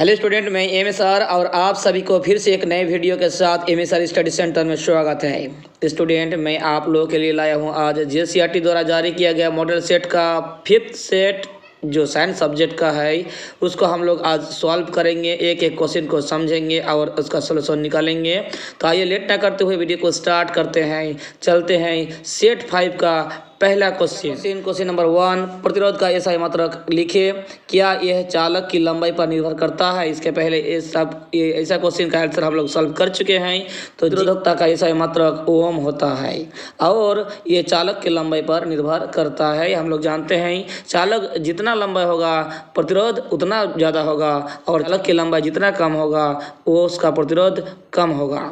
Hello student, मैं M S are और आप सभी को फिर से एक नए वीडियो के साथ M S R study centre में स्वागत है। स्टूडेंट, मैं आप लोगों के लिए लाया हूं आज JCERT द्वारा जारी किया गया मॉडल सेट का 5th सेट जो साइंस सब्जेक्ट का है उसको हम लोग आज सॉल्व करेंगे। एक एक क्वेश्चन को समझेंगे और उसका सोल्यूशन निकालेंगे। तो आइए लेट ना करते हुए वीडियो को स्टार्ट करते हैं। चलते हैं सेट 5 का पहला क्वेश्चन नंबर 1, प्रतिरोध का SI मात्रक लिखे। क्या यह चालक की लंबाई पर निर्भर करता है? इसके पहले ऐसा क्वेश्चन का आंसर हम लोग सॉल्व कर चुके हैं। तो प्रतिरोधकता का SI मात्रक ओम होता है और ये चालक की लंबाई पर निर्भर करता है। हम लोग जानते हैं चालक जितना लंबा होगा प्रतिरोध उतना ज़्यादा होगा और चालक की लंबाई जितना कम होगा वो उसका प्रतिरोध कम होगा।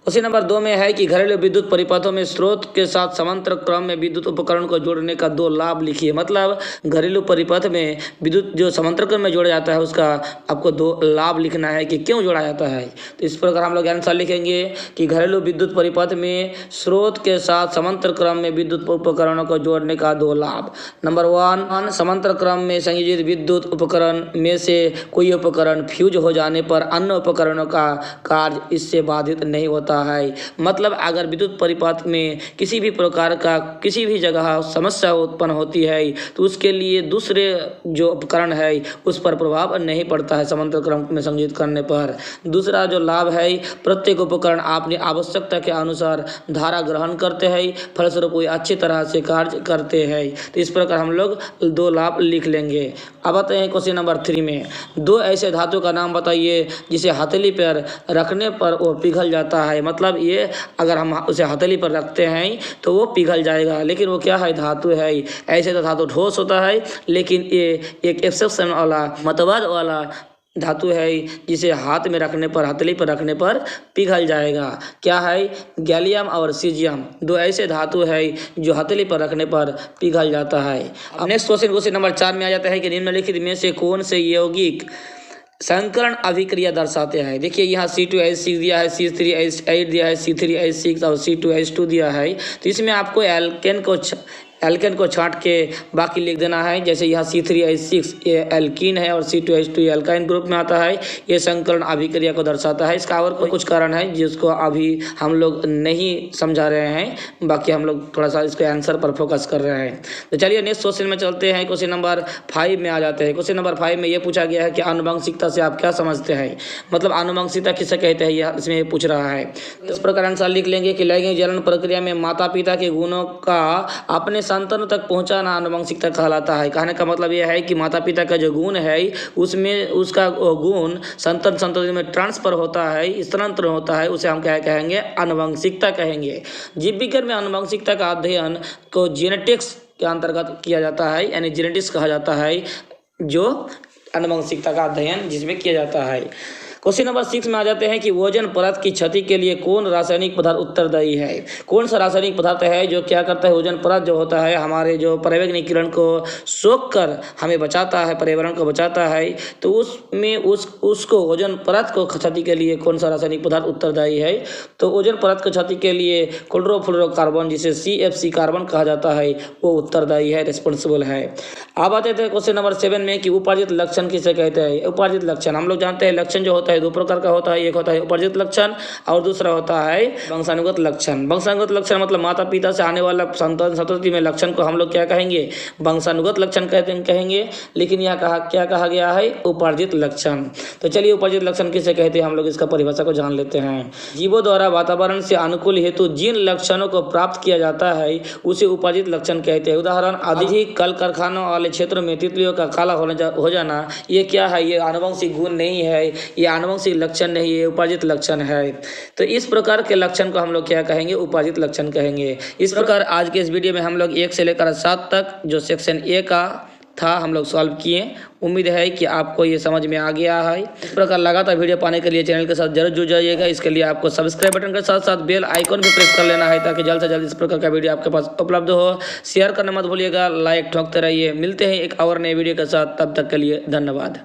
क्वेश्चन नंबर 2 में है कि घरेलू विद्युत परिपथों में स्रोत के साथ समांतर क्रम में विद्युत उपकरण को जोड़ने का 2 लाभ लिखिए। मतलब घरेलू परिपथ में विद्युत जो समांतर क्रम में जोड़ा जाता है उसका आपको 2 लाभ लिखना है कि क्यों जोड़ा जाता है। तो इस प्रकार हम लोग आंसर लिखेंगे कि घरेलू विद्युत परिपथ में स्रोत के साथ समांतर क्रम में विद्युत उपकरणों को जोड़ने का 2 लाभ। नंबर 1, समांतर क्रम में संयोजित विद्युत उपकरण में से कोई उपकरण फ्यूज हो जाने पर अन्य उपकरणों का कार्य इससे बाधित नहीं होता है। मतलब अगर विद्युत परिपथ में किसी भी प्रकार का किसी भी जगह समस्या उत्पन्न होती है तो उसके लिए दूसरे जो उपकरण है उस पर प्रभाव नहीं पड़ता है समांतर क्रम में संयोजित करने पर। दूसरा जो लाभ है, प्रत्येक उपकरण अपनी आवश्यकता के अनुसार धारा ग्रहण करते हैं, फलस्वरूप वो अच्छी तरह से कार्य करते हैं। तो इस प्रकार हम लोग 2 लाभ लिख लेंगे। अब आते हैं क्वेश्चन नंबर 3 में, 2 ऐसे धातु का नाम बताइए जिसे हथेली पर रखने पर वो पिघल जाता है। मतलब ये अगर हम उसे हथेली पर रखते हैं तो वो पिघल जाएगा, लेकिन वो क्या है, धातु है। ऐसे तो धातु ठोस होता है, लेकिन ये एक एक्सेप्शन वाला मतवाद वाला धातु है जिसे हाथ में रखने पर हथेली पर रखने पर पिघल जाएगा। क्या है? गैलियम और सीजियम 2 ऐसे धातु है जो हथेली पर रखने पर पिघल जाता है। अब नेक्स्ट क्वेश्चन नंबर 4 में आ जाता है कि निम्नलिखित में से कौन से यौगिक संकरण अभिक्रिया दर्शाते हैं। देखिए यहाँ C2H6 दिया है, C3H8 दिया है, C3H6 और C2H2 दिया है। तो इसमें आपको एल्केन को छांट के बाकी लिख देना है। जैसे यहाँ C3H6 ये एल्कीन है और C2H2 ये एल्काइन ग्रुप में आता है। ये संकरण अभिक्रिया को दर्शाता है। इसका और कुछ कारण है जिसको अभी हम लोग नहीं समझा रहे हैं, बाकी हम लोग थोड़ा सा इसके आंसर पर फोकस कर रहे हैं। तो चलिए नेक्स्ट क्वेश्चन में चलते हैं। क्वेश्चन नंबर 5 में आ जाते हैं। क्वेश्चन नंबर 5 में ये पूछा गया है कि आनुवंशिकता से आप क्या समझते हैं। मतलब आनुवंशिकता किसे कहते हैं, यह इसमें पूछ रहा है। इस प्रकार आंसर लिख लेंगे कि लैंगिक जनन प्रक्रिया में माता पिता के गुणों का अपने संतान तक पहुंचाना आनुवंशिकता कहलाता है। कहने का मतलब यह है कि माता पिता का जो गुण है उसमें उसका गुण संतान संतति में ट्रांसफर होता है, स्थानांतरण होता है, उसे हम क्या कहेंगे, आनुवंशिकता कहेंगे। जीव विज्ञान में आनुवंशिकता का अध्ययन को जेनेटिक्स के अंतर्गत किया जाता है, यानी जेनेटिक्स कहा जाता है, जो आनुवंशिकता का अध्ययन जिसमें किया जाता है। क्वेश्चन नंबर 6 में आ जाते हैं कि ओजोन परत की क्षति के लिए कौन रासायनिक पदार्थ उत्तरदायी है। कौन सा रासायनिक पदार्थ है जो क्या करता है, ओजोन परत जो होता है हमारे जो पराबैंगनी किरण को सोख कर हमें बचाता है, पर्यावरण को बचाता है। तो उसमें उसको ओजोन परत को क्षति के लिए कौन सा रासायनिक पदार्थ उत्तरदायी है। तो ओजोन परत की क्षति के लिए क्लोरोफ्लोरोकार्बन जिसे CFC कार्बन कहा जाता है वो उत्तरदायी है, रिस्पॉन्सिबल है। अब आते थे क्वेश्चन नंबर 7 में कि उपार्जित लक्षण किसे कहते हैं। उपार्जित लक्षण हम लोग जानते हैं, लक्षण जो होता है 2 प्रकार का होता है। एक होता है उपार्जित लक्षण और दूसरा होता है वंशानुगत लक्षण। वंशानुगत लक्षण मतलब माता पिता से आने वाला संतान संतति में लक्षण को हम लोग क्या कहेंगे, वंशानुगत लक्षण कहेंगे। लेकिन यहाँ क्या कहा गया है, उपार्जित लक्षण। तो चलिए उपार्जित लक्षण किसे कहते हैं, हम लोग इसका परिभाषा को जान लेते हैं। जीवों द्वारा वातावरण से अनुकूल हेतु जिन लक्षणों को प्राप्त किया जाता है उसे उपार्जित लक्षण कहते हैं। उदाहरण, अधिक कल कारखानों वाले क्षेत्रों में तितलियों का काला हो जाना, ये क्या है, ये आनुवंशिक गुण नहीं है, ये आनुवंशिक लक्षण नहीं है, उपार्जित लक्षण है। तो इस प्रकार के लक्षण को हम लोग क्या कहेंगे, उपार्जित लक्षण कहेंगे। इस प्रकार आज के इस वीडियो में हम लोग 1 से लेकर 7 तक जो सेक्शन A का था हम लोग सॉल्व किए। उम्मीद है कि आपको ये समझ में आ गया है। इस प्रकार लगातार वीडियो पाने के लिए चैनल के साथ जरूर जुड़ जाइएगा। इसके लिए आपको सब्सक्राइब बटन के साथ साथ बेल आइकॉन भी प्रेस कर लेना है ताकि जल्द से जल्द इस प्रकार का वीडियो आपके पास उपलब्ध हो। शेयर करना मत भूलिएगा, लाइक ठोकते रहिए। मिलते हैं एक और नए वीडियो के साथ, तब तक के लिए धन्यवाद।